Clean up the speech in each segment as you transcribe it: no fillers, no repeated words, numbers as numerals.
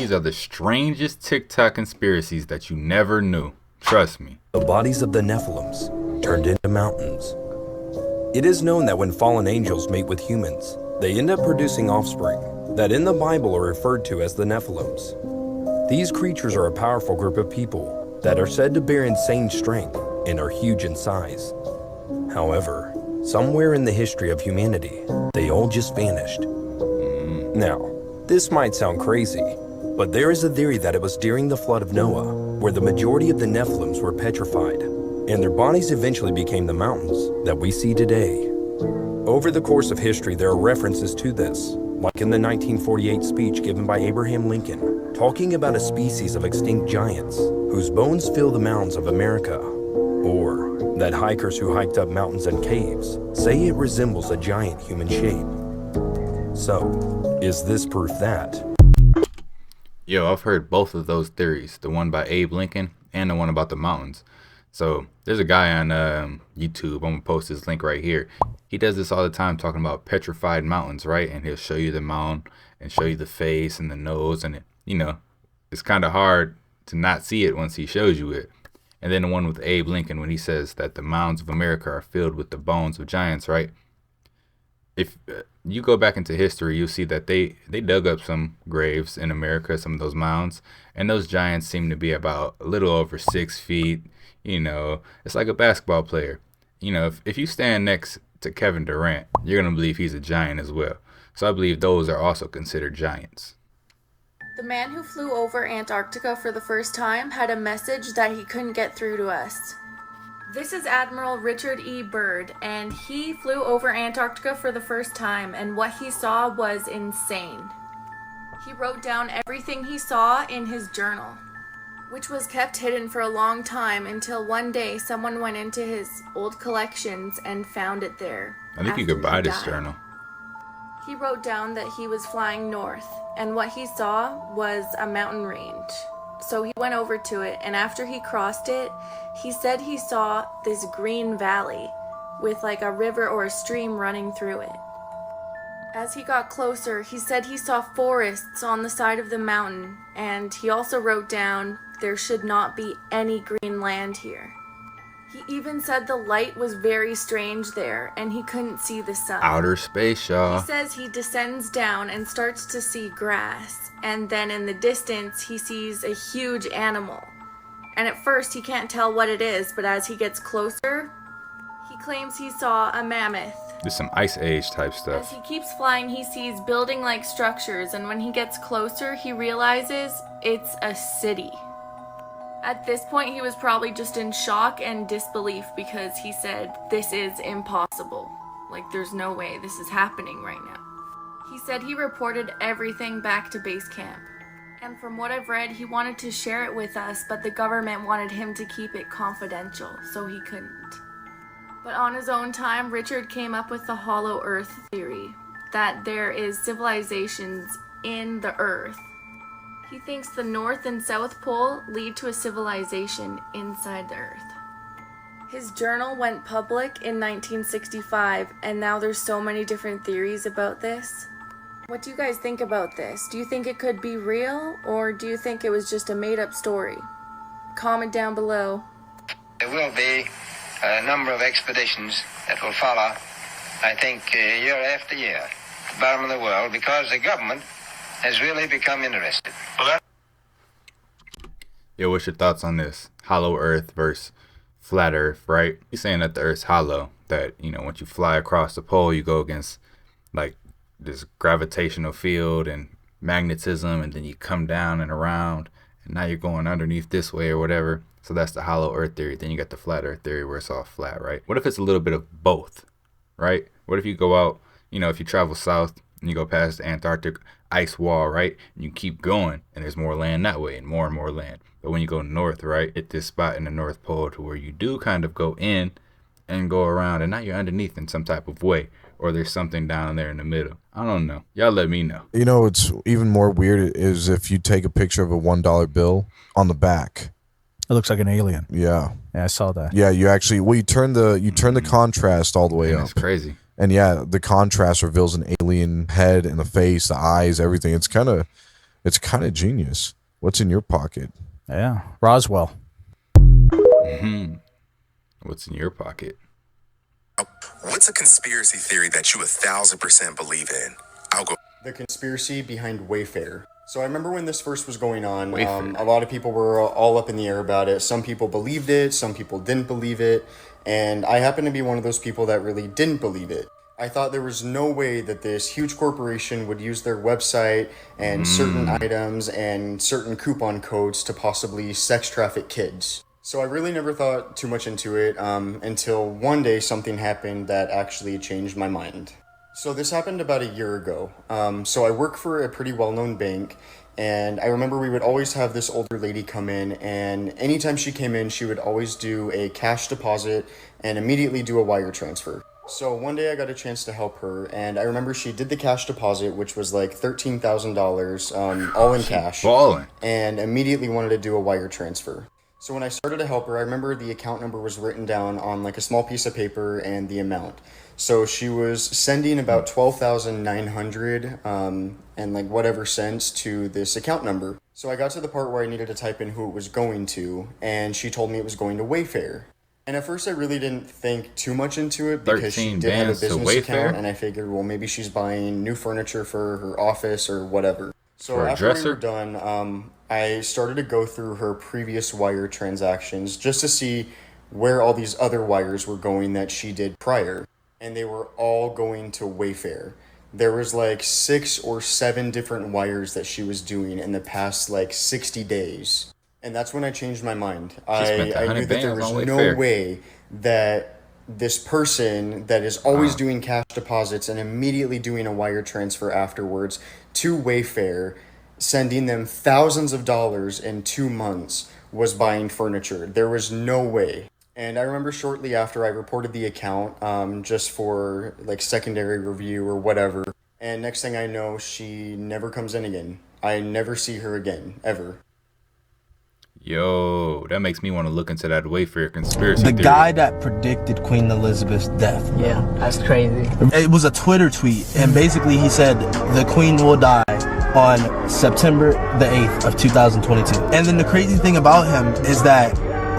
These are the strangest TikTok conspiracies that you never knew. Trust me. The bodies of the Nephilims turned into mountains. It is known that when fallen angels mate with humans, they end up producing offspring that in the Bible are referred to as the Nephilims. These creatures are a powerful group of people that are said to bear insane strength and are huge in size. However, somewhere in the history of humanity, they all just vanished. Now, this might sound crazy, but there is a theory that it was during the flood of Noah where the majority of the Nephilims were petrified, and their bodies eventually became the mountains that we see today. Over the course of history, there are references to this, like in the 1948 speech given by Abraham Lincoln, talking about a species of extinct giants whose bones fill the mountains of America, or that hikers who hiked up mountains and caves say it resembles a giant human shape. So, is this proof that? Yo, I've heard both of those theories, the one by Abe Lincoln and the one about the mountains. So there's a guy on YouTube, I'm going to post his link right here. He does this all the time talking about petrified mountains, right? And he'll show you the mountain and show you the face and the nose. And, it's kind of hard to not see it once he shows you it. And then the one with Abe Lincoln when he says that the mounds of America are filled with the bones of giants, right? If you go back into history, you'll see that they dug up some graves in America, some of those mounds. And those giants seem to be about a little over 6 feet. It's like a basketball player. If you stand next to Kevin Durant, you're going to believe he's a giant as well. So I believe those are also considered giants. The man who flew over Antarctica for the first time had a message that he couldn't get through to us. This is Admiral Richard E. Byrd, and he flew over Antarctica for the first time, and what he saw was insane. He wrote down everything he saw in his journal, which was kept hidden for a long time until one day someone went into his old collections and found it there. I think you could buy this journal. He wrote down that he was flying north, and what he saw was a mountain range. So he went over to it, and after he crossed it, he said he saw this green valley with like a river or a stream running through it. As he got closer, he said he saw forests on the side of the mountain, and he also wrote down there should not be any green land here. He even said the light was very strange there, and he couldn't see the sun. Outer space, y'all. He says he descends down and starts to see grass, and then in the distance he sees a huge animal. And at first he can't tell what it is, but as he gets closer, he claims he saw a mammoth. There's some Ice Age type stuff. As he keeps flying, he sees building-like structures, and when he gets closer, he realizes it's a city. At this point, he was probably just in shock and disbelief because he said, this is impossible. Like, there's no way this is happening right now. He said he reported everything back to base camp. And from what I've read, he wanted to share it with us, but the government wanted him to keep it confidential, so he couldn't. But on his own time, Richard came up with the hollow earth theory, that there is civilizations in the earth. He thinks the North and South Pole lead to a civilization inside the earth. His journal went public in 1965, and now there's so many different theories about this. What do you guys think about this? Do you think it could be real, or do you think it was just a made-up story? Comment down below. There will be a number of expeditions that will follow, I think, year after year, to the bottom of the world, because the government has really become interested. Yo, what's your thoughts on this? Hollow Earth versus flat Earth, right? He's saying that the Earth's hollow, that, once you fly across the pole, you go against, like, this gravitational field and magnetism, and then you come down and around, and now you're going underneath this way or whatever. So that's the hollow Earth theory. Then you got the flat Earth theory where it's all flat, right? What if it's a little bit of both, right? What if you go out, if you travel south and you go past the Antarctic ice wall, right? And you keep going, and there's more land that way and more land. But when you go north, right, at this spot in the North Pole to where you do kind of go in and go around, and now you're underneath in some type of way, or there's something down there in the middle. I don't know. Y'all let me know. It's even more weird is if you take a picture of a $1 bill on the back. It looks like an alien. Yeah. Yeah, I saw that. Yeah, you actually, you turn the contrast all the way up. That's crazy. And yeah, the contrast reveals an alien head and the face, the eyes, everything. It's kind of It's kind of genius. What's in your pocket? Yeah. Roswell. What's in your pocket? What's a conspiracy theory that you 1,000% believe in? I'll go. The conspiracy behind Wayfair. So I remember when this first was going on, Wayfair. a lot of people were all up in the air about it. Some people believed it, some people didn't believe it, and I happen to be one of those people that really didn't believe it. I thought there was no way that this huge corporation would use their website and certain items and certain coupon codes to possibly sex traffic kids. So I really never thought too much into it until one day something happened that actually changed my mind. So this happened about a year ago. So I work for a pretty well-known bank, and I remember we would always have this older lady come in, and anytime she came in, she would always do a cash deposit and immediately do a wire transfer. So one day I got a chance to help her, and I remember she did the cash deposit, which was like $13,000, all in cash, Ballin'. and immediately wanted to do a wire transfer. So when I started to help her, I remember the account number was written down on like a small piece of paper and the amount. So she was sending about 12,900 and like whatever cents to this account number. So I got to the part where I needed to type in who it was going to, and she told me it was going to Wayfair. And at first I really didn't think too much into it because she 13 did have a bands to business Wayfair? account, and I figured, well, maybe she's buying new furniture for her office or whatever. So For a after we dresser? were done, I started to go through her previous wire transactions just to see where all these other wires were going that she did prior. And they were all going to Wayfair. There was like 6 or 7 different wires that she was doing in the past like 60 days. And that's when I changed my mind. spent I 100 knew that there bands was on no Wayfair. way that this person that is always doing cash deposits and immediately doing a wire transfer afterwards to Wayfair, sending them thousands of dollars in 2 months, was buying furniture. There was no way. And I remember shortly after I reported the account just for like secondary review or whatever. And next thing I know, she never comes in again. I never see her again, ever. Yo, that makes me want to look into that Wayfair conspiracy The theory. guy that predicted Queen Elizabeth's death. Yeah, that's crazy. It was a Twitter tweet, and basically he said the Queen will die on September the 8th of 2022. And then the crazy thing about him is that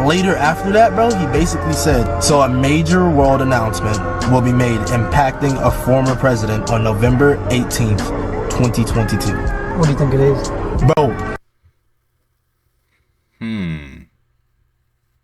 later after that, bro, he basically said, so a major world announcement will be made impacting a former president on November 18th, 2022. What do you think it is? Bro,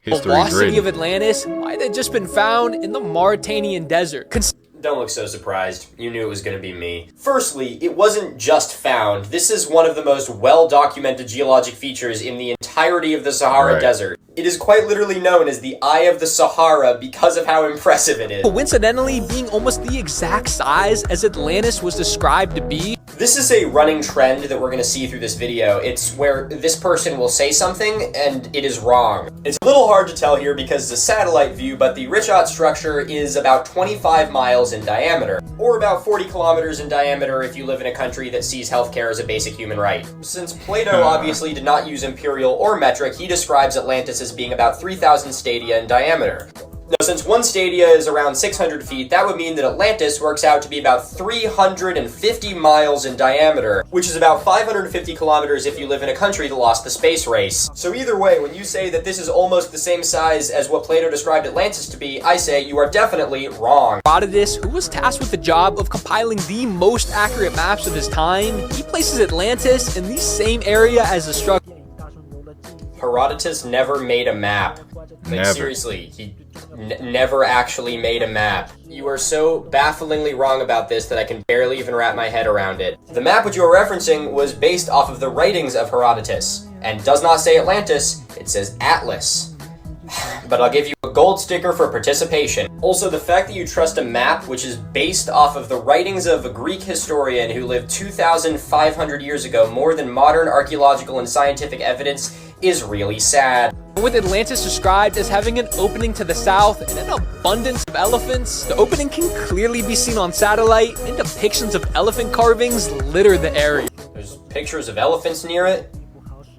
The History's lost city of written. Atlantis might have just been found in the Mauritanian desert. Don't look so surprised. You knew it was going to be me. Firstly, it wasn't just found. This is one of the most well-documented geologic features in the entirety of the Sahara Right. Desert. It is quite literally known as the Eye of the Sahara because of how impressive it is. Coincidentally, being almost the exact size as Atlantis was described to be. This is a running trend that we're going to see through this video. It's where this person will say something and it is wrong. It's a little hard to tell here because it's a satellite view, but the Richat structure is about 25 miles in diameter, or about 40 kilometers in diameter if you live in a country that sees healthcare as a basic human right. Since Plato obviously did not use imperial or metric, he describes Atlantis as being about 3,000 stadia in diameter. Now, since one stadia is around 600 feet, that would mean that Atlantis works out to be about 350 miles in diameter, which is about 550 kilometers if you live in a country that lost the space race. So either way, when you say that this is almost the same size as what Plato described Atlantis to be, I say you are definitely wrong. Herodotus, who was tasked with the job of compiling the most accurate maps of his time, he places Atlantis in the same area as the structure. Herodotus never made a map. Like, Never. seriously, he never actually made a map. You are so bafflingly wrong about this that I can barely even wrap my head around it. The map which you are referencing was based off of the writings of Herodotus, and does not say Atlantis, it says Atlas. But I'll give you a gold sticker for participation. Also, the fact that you trust a map which is based off of the writings of a Greek historian who lived 2,500 years ago more than modern archaeological and scientific evidence is really sad. With Atlantis described as having an opening to the south and an abundance of elephants, the opening can clearly be seen on satellite, and depictions of elephant carvings litter the area. There's pictures of elephants near it.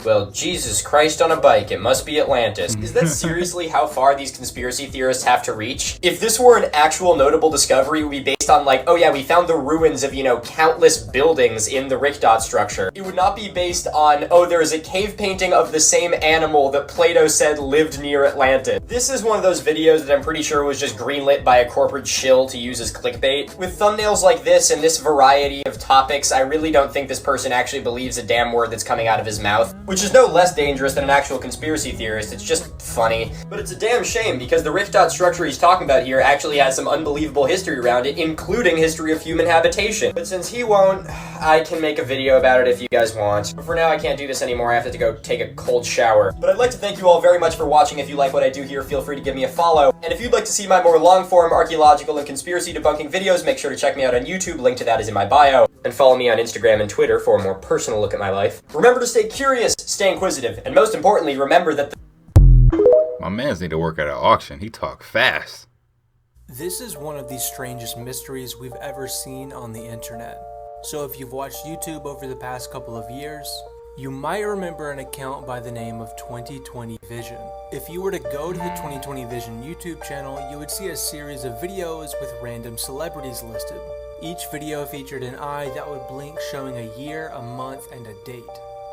Well, Jesus Christ on a bike, it must be Atlantis. Is that seriously how far these conspiracy theorists have to reach? If this were an actual notable discovery, it would be based on like, oh yeah, we found the ruins of, you know, countless buildings in the Richter structure. It would not be based on, oh, there is a cave painting of the same animal that Plato said lived near Atlantis. This is one of those videos that I'm pretty sure was just greenlit by a corporate shill to use as clickbait. With thumbnails like this and this variety of topics, I really don't think this person actually believes a damn word that's coming out of his mouth. Which is no less dangerous than an actual conspiracy theorist, it's just funny. But it's a damn shame, because the Richter structure he's talking about here actually has some unbelievable history around it, including history of human habitation. But since he won't, I can make a video about it if you guys want. But for now, I can't do this anymore, I have to go take a cold shower. But I'd like to thank you all very much for watching. If you like what I do here, feel free to give me a follow. And if you'd like to see my more long-form archaeological and conspiracy debunking videos, make sure to check me out on YouTube, link to that is in my bio. And follow me on Instagram and Twitter for a more personal look at my life. Remember to stay curious, stay inquisitive, and most importantly, remember that My mans need to work at an auction. He talk fast. This is one of the strangest mysteries we've ever seen on the internet. So if you've watched YouTube over the past couple of years, you might remember an account by the name of 2020 Vision. If you were to go to the 2020 Vision YouTube channel, you would see a series of videos with random celebrities listed. Each video featured an eye that would blink, showing a year, a month, and a date.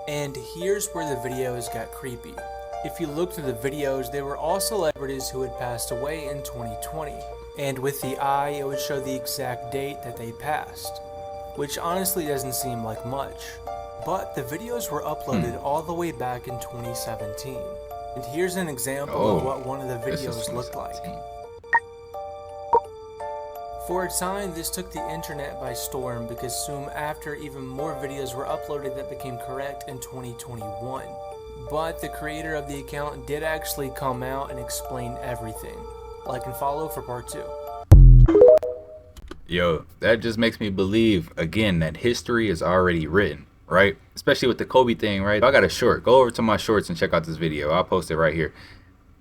And here's where the videos got creepy. If you look through the videos, they were all celebrities who had passed away in 2020. And with the eye, it would show the exact date that they passed, which honestly doesn't seem like much. But the videos were uploaded all the way back in 2017. And here's an example of what one of the videos looked like. For a time, this took the internet by storm because soon after, even more videos were uploaded that became correct in 2021. But the creator of the account did actually come out and explain everything. Like and follow for part 2. Yo, that just makes me believe, again, that history is already written, right? Especially with the Kobe thing, right? I got a short. Go over to my shorts and check out this video. I'll post it right here.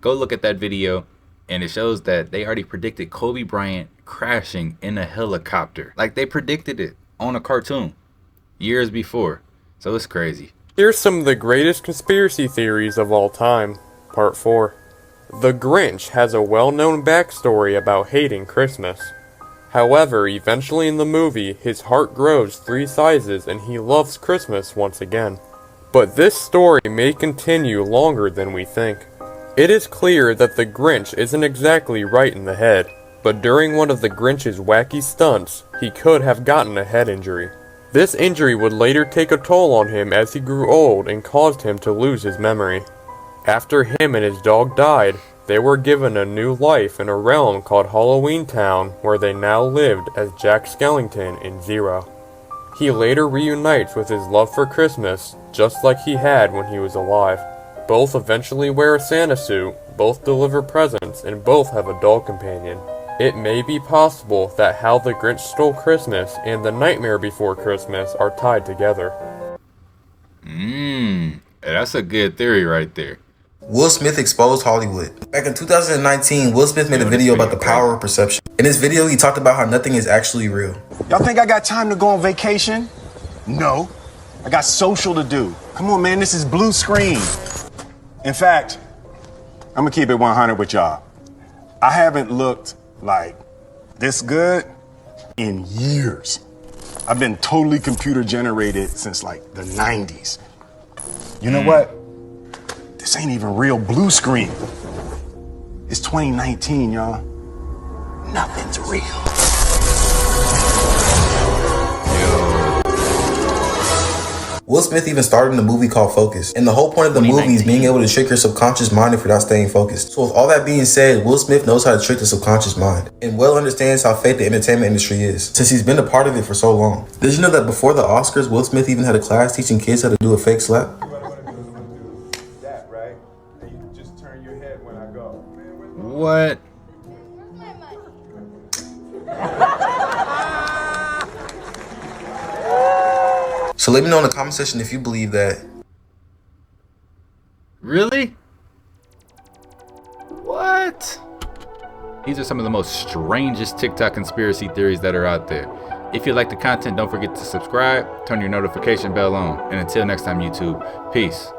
Go look at that video, and it shows that they already predicted Kobe Bryant crashing in a helicopter. Like, they predicted it on a cartoon years before. So it's crazy. Here's some of the greatest conspiracy theories of all time. Part 4. The Grinch has a well-known backstory about hating Christmas. However, eventually in the movie, his heart grows 3 sizes and he loves Christmas once again. But this story may continue longer than we think. It is clear that the Grinch isn't exactly right in the head, but during one of the Grinch's wacky stunts, he could have gotten a head injury. This injury would later take a toll on him as he grew old and caused him to lose his memory. After him and his dog died, they were given a new life in a realm called Halloween Town, where they now lived as Jack Skellington and Zero. He later reunites with his love for Christmas, just like he had when he was alive. Both eventually wear a Santa suit, both deliver presents, and both have a doll companion. It may be possible that How the Grinch Stole Christmas and The Nightmare Before Christmas are tied together. That's a good theory right there. Will Smith exposed Hollywood. Back in 2019, Will Smith made a video about the power of perception. In this video, he talked about how nothing is actually real. Y'all think I got time to go on vacation? No. I got social to do. Come on, man, this is blue screen. In fact, I'm gonna keep it 100 with y'all. I haven't looked like this good in years. I've been totally computer generated since like the 90s. You know what? This ain't even real blue screen. It's 2019, y'all. Nothing's real. Will Smith even starred in a movie called Focus. And the whole point of the movie is being able to trick your subconscious mind if you're not staying focused. So with all that being said, Will Smith knows how to trick the subconscious mind and well understands how fake the entertainment industry is, since he's been a part of it for so long. Did you know that before the Oscars, Will Smith even had a class teaching kids how to do a fake slap? What? So let me know in the comment section if you believe that. Really? What? These are some of the most strangest TikTok conspiracy theories that are out there. If you like the content, don't forget to subscribe, turn your notification bell on, and until next time, YouTube, peace.